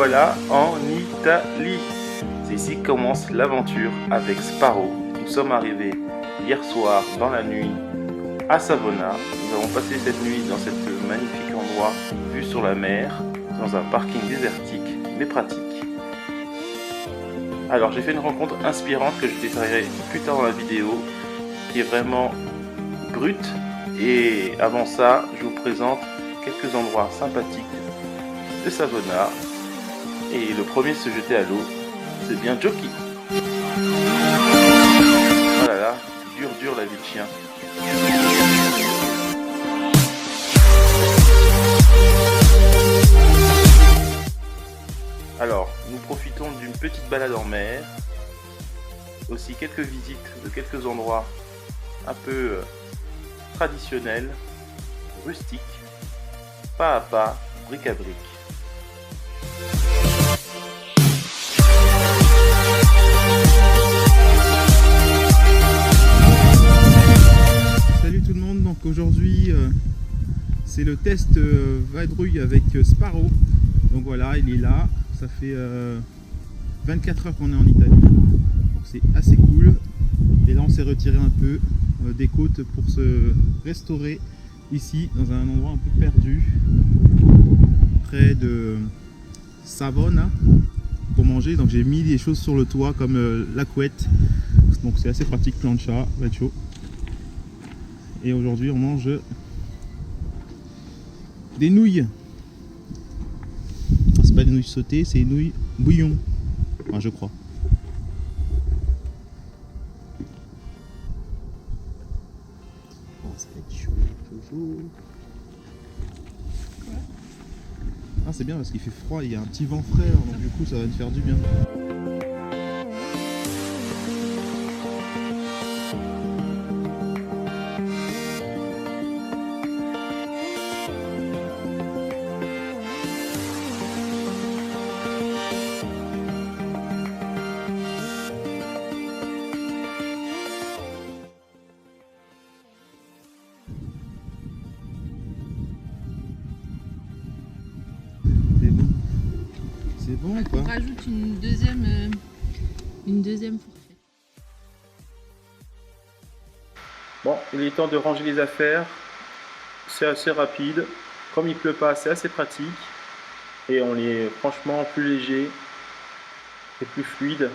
voilà en Italie. C'est ici que commence l'aventure avec Sparrow. Nous sommes arrivés hier soir dans la nuit à Savona. Nous avons passé cette nuit dans cet magnifique endroit vue sur la mer, dans un parking désertique mais pratique. Alors j'ai fait une rencontre inspirante que je détaillerai plus tard dans la vidéo, qui est vraiment brute. Et avant ça, je vous présente quelques endroits sympathiques de Savona. Et le premier à se jeter à l'eau, c'est bien Joki. Oh là là, dur la vie de chien. Alors, nous profitons d'une petite balade en mer, aussi quelques visites de quelques endroits un peu traditionnels, rustiques, pas à pas, brique à brique. Salut tout le monde, donc aujourd'hui c'est le test vadrouille avec Sparrow. Donc voilà, il est là, ça fait 24 heures qu'on est en Italie, donc c'est assez cool. Et là on s'est retiré un peu des côtes pour se restaurer ici dans un endroit un peu perdu près de Savona pour manger. Donc j'ai mis des choses sur le toit comme la couette, donc c'est assez pratique, plancha, va être chaud. Et aujourd'hui on mange des nouilles. Ah, c'est pas des nouilles sautées, c'est des nouilles bouillon, enfin, je crois. Bon, ça va être chaud, chaud. Ah, c'est bien parce qu'il fait froid, il y a un petit vent frais, donc du coup ça va me faire du bien. C'est bon ou On pas? rajoute une deuxième fourchette. Bon, il est temps de ranger les affaires. C'est assez rapide. Comme il pleut pas, c'est assez pratique. Et on est franchement plus léger et plus fluide.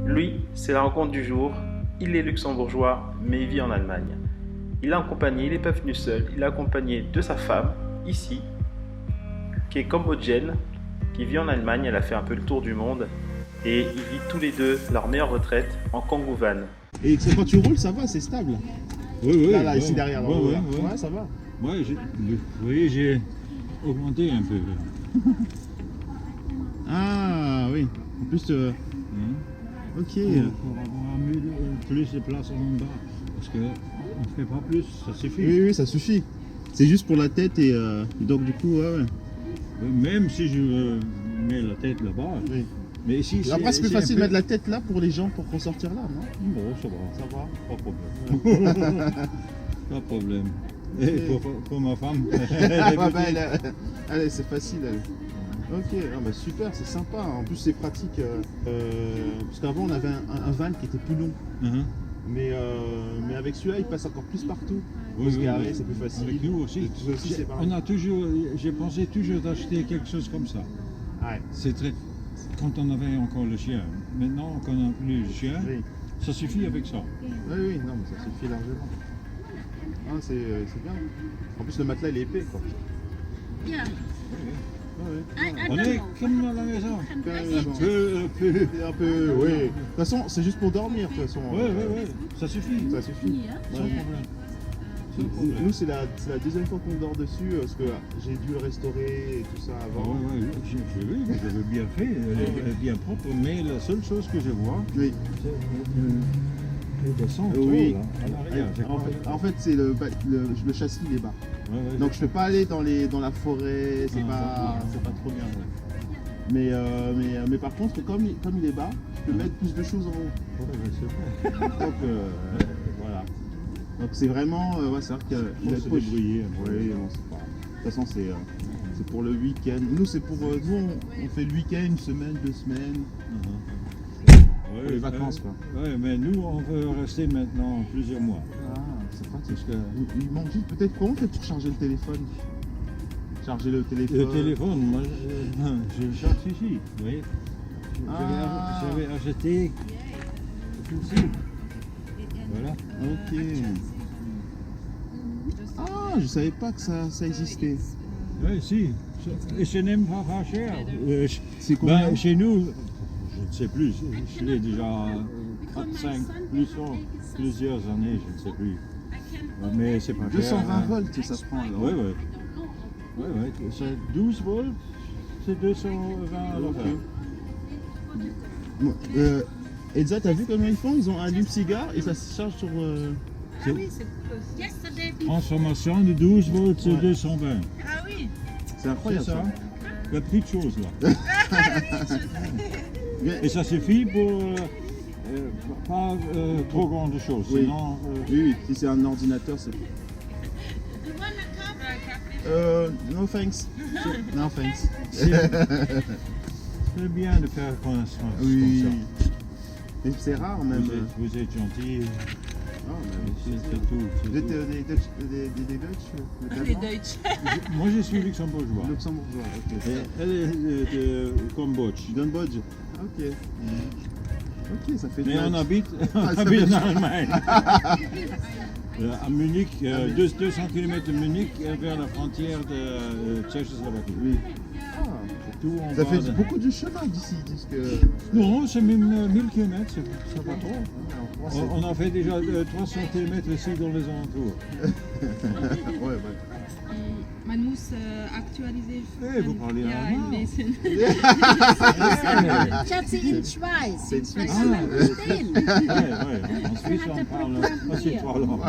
Lui, c'est la rencontre du jour. Il est luxembourgeois, mais il vit en Allemagne. Il est accompagné, il n'est pas venu seul, il est accompagné de sa femme, ici, qui est cambodgienne, qui vit en Allemagne. Elle a fait un peu le tour du monde. Et ils vivent tous les deux leur meilleure retraite en kangou van. Et quand tu roules, ça va, c'est stable. Oui, Là, ouais, ici derrière. ouais, Ouais, ça va. Ouais, vous voyez, j'ai augmenté un peu. Ah oui. En plus, ok. Pour avoir plus de place en bas. Parce qu'on ne fait pas plus, ça suffit. Oui, ça suffit. C'est juste pour la tête et donc du coup, ouais. Même si je mets la tête là-bas. Oui. Mais ici, Après, c'est plus facile de mettre la tête là pour les gens pour ressortir là, non? Bon, ça va. Ça va. Pas de problème. Pas de problème. Et pour ma femme. Allez, c'est facile. Allez. Ok, ah bah super, c'est sympa. En plus, c'est pratique. Parce qu'avant, on avait un van qui était plus long. Mais avec celui-là, il passe encore plus partout. Pour se garer, c'est plus facile. Avec nous aussi. C'est pareil. J'ai pensé toujours d'acheter quelque chose comme ça. Ouais. C'est très. Quand on avait encore le chien. Maintenant qu'on n'a plus le chien, Oui. ça suffit avec ça. Oui, non, mais ça suffit largement. Ah, c'est bien. En plus, le matelas, il est épais, quoi. Yeah. Ouais. On est comme à la maison. Un peu, oui. De toute façon, c'est juste pour dormir, de toute façon. Oui, ça suffit. Ça suffit. Sans Ouais. problème. Nous, c'est la deuxième fois qu'on dort dessus, parce que j'ai dû le restaurer et tout ça avant. Oui, j'ai vu, vous avez bien fait, elle est bien propre, mais la seule chose que je vois, Oui. c'est le descente Oui. là, à l'arrière. En fait, c'est le châssis, il est bas. ouais. Donc je peux pas aller dans la forêt, c'est pas trop bien. Ouais. Mais par contre, comme il est bas, je peux mettre plus de choses en haut. Ouais, c'est vrai. Donc voilà. Donc c'est vraiment, c'est vrai qu'il Faut se débrouiller. Oui, bon, c'est pas. De toute façon, c'est pour le week-end. Nous, c'est pour nous, on fait le week-end, une semaine, 2 semaines. Pour les vacances, quoi. Ouais, mais nous, on veut rester maintenant plusieurs mois. Ah, c'est pratique. Parce que Il manque juste peut-être comment fais-tu charger le téléphone? Charger le téléphone. le téléphone, moi, je le charge ici. Vous voyez, Ah. j'avais acheté ceci. Voilà. Ok. Ah, je savais pas que ça existait. Oui, si. Et ce n'est pas cher. C'est combien? Chez nous, je ne sais plus. Je l'ai déjà 4, 5, plusieurs années, je ne sais plus. Mais c'est pas cher. 220 volts, ça se prend alors. Oui, oui. Oui, oui. C'est 12 volts, c'est 220 à l'heure. Bon, Elsa, t'as vu comment ils font? Ils ont un allume-cigare et ça se charge sur. Ah oui, c'est cool aussi. Transformation de 12 volts sur Ouais. 220. Ah oui. C'est C'est incroyable ça. ça. La petite chose là. Et ça suffit pour pas trop grande chose. Oui. Sinon, Oui, si c'est un ordinateur, c'est. No thanks. No thanks. c'est bien de faire connaissance Oui. comme ça. Mais c'est rare même. Vous êtes gentil. Ah, mais C'est tout. c'est Vous êtes tout. des Dutch Les notamment? Deutsch. Moi je suis luxembourgeois. Luxembourgeois, ok. Et elle est de Cambodge. Don Bodge. Ok. Ok, ça fait Mais on Dutch. habite, Ah, ça habite fait- en Allemagne. À Munich, 200 km de Munich, vers la frontière de Tchécoslovaquie. Oui. Ah, C'est tout en ça bas fait de- beaucoup de chemin d'ici, puisque. Non, c'est même 1000 km, ça va trop. Alors, moi, On a fait déjà 300 km ici dans les alentours. ouais, ouais. Man muss actualisieren. Eh, vous parlez Ja, allemand. ein bisschen. Schatzi in Schweiz. C'est une Suisse. Das kann man verstehen. Ouais. En Suisse, on parle assez trois langues.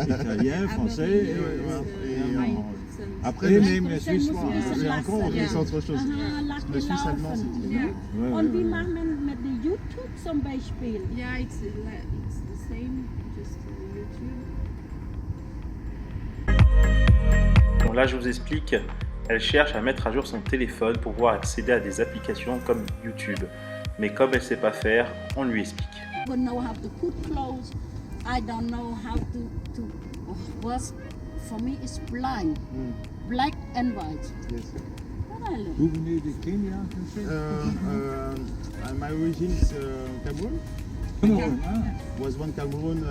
Italien, français et allemand. Après, Et le- même les Suisses, c'est encore Oui, c'est autre chose. Aha, Parce que le suisse allemand, c'est différent. Ja, Und wie macht man mit dem YouTube zum Beispiel? ja it's the same, just YouTube. Bon, là, je vous explique. Elle cherche à mettre à jour son téléphone pour pouvoir accéder à des applications comme YouTube. Mais comme elle ne sait pas faire, on lui explique. I don't know how to put clothes. I don't know how to was for me is blind, black and white. Yes. What I learn? Vous venez de Kenya, je sais? My origin is Cameroon. Cameroun, ah. Was born Cameroon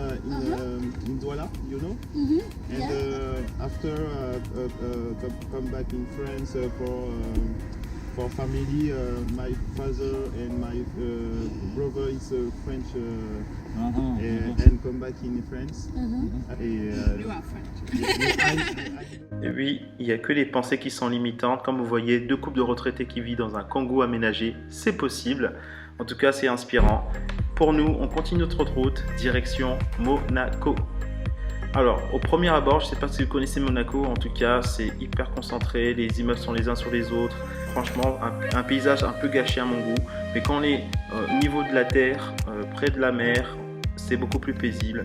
in Douala, you know. And Yeah. after come back in France for family, my father and my brother is French and come back in France. Et, You are French. Et oui, il n'y a que les pensées qui sont limitantes. Comme vous voyez, 2 couples de retraités qui vivent dans un Congo aménagé, c'est possible. En tout cas, c'est inspirant. Pour nous, on continue notre route, direction Monaco. Alors, au premier abord, je ne sais pas si vous connaissez Monaco, en tout cas, c'est hyper concentré, les immeubles sont les uns sur les autres. Franchement, un paysage un peu gâché à mon goût. Mais quand on est au niveau de la terre, près de la mer, c'est beaucoup plus paisible.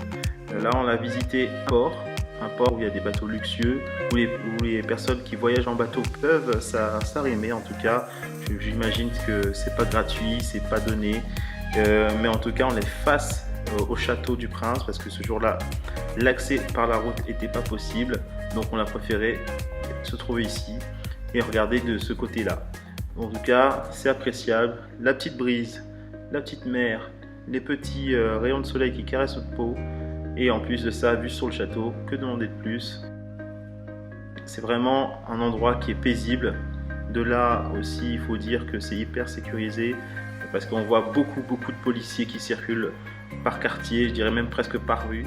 Là, on a visité un port où il y a des bateaux luxueux, où les personnes qui voyagent en bateau peuvent s'arrimer. En tout cas, j'imagine que c'est pas gratuit, c'est pas donné. Mais en tout cas, on est face au château du Prince parce que ce jour-là, l'accès par la route n'était pas possible. Donc, on a préféré se trouver ici et regarder de ce côté-là. En tout cas, c'est appréciable. La petite brise, la petite mer, les petits rayons de soleil qui caressent notre peau. Et en plus de ça, vue sur le château, que demander de plus? C'est vraiment un endroit qui est paisible. De là aussi, il faut dire que c'est hyper sécurisé parce qu'on voit beaucoup de policiers qui circulent par quartier, je dirais même presque par rue.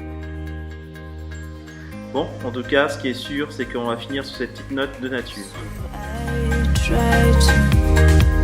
Bon, en tout cas, ce qui est sûr, c'est qu'on va finir sur cette petite note de nature. I try to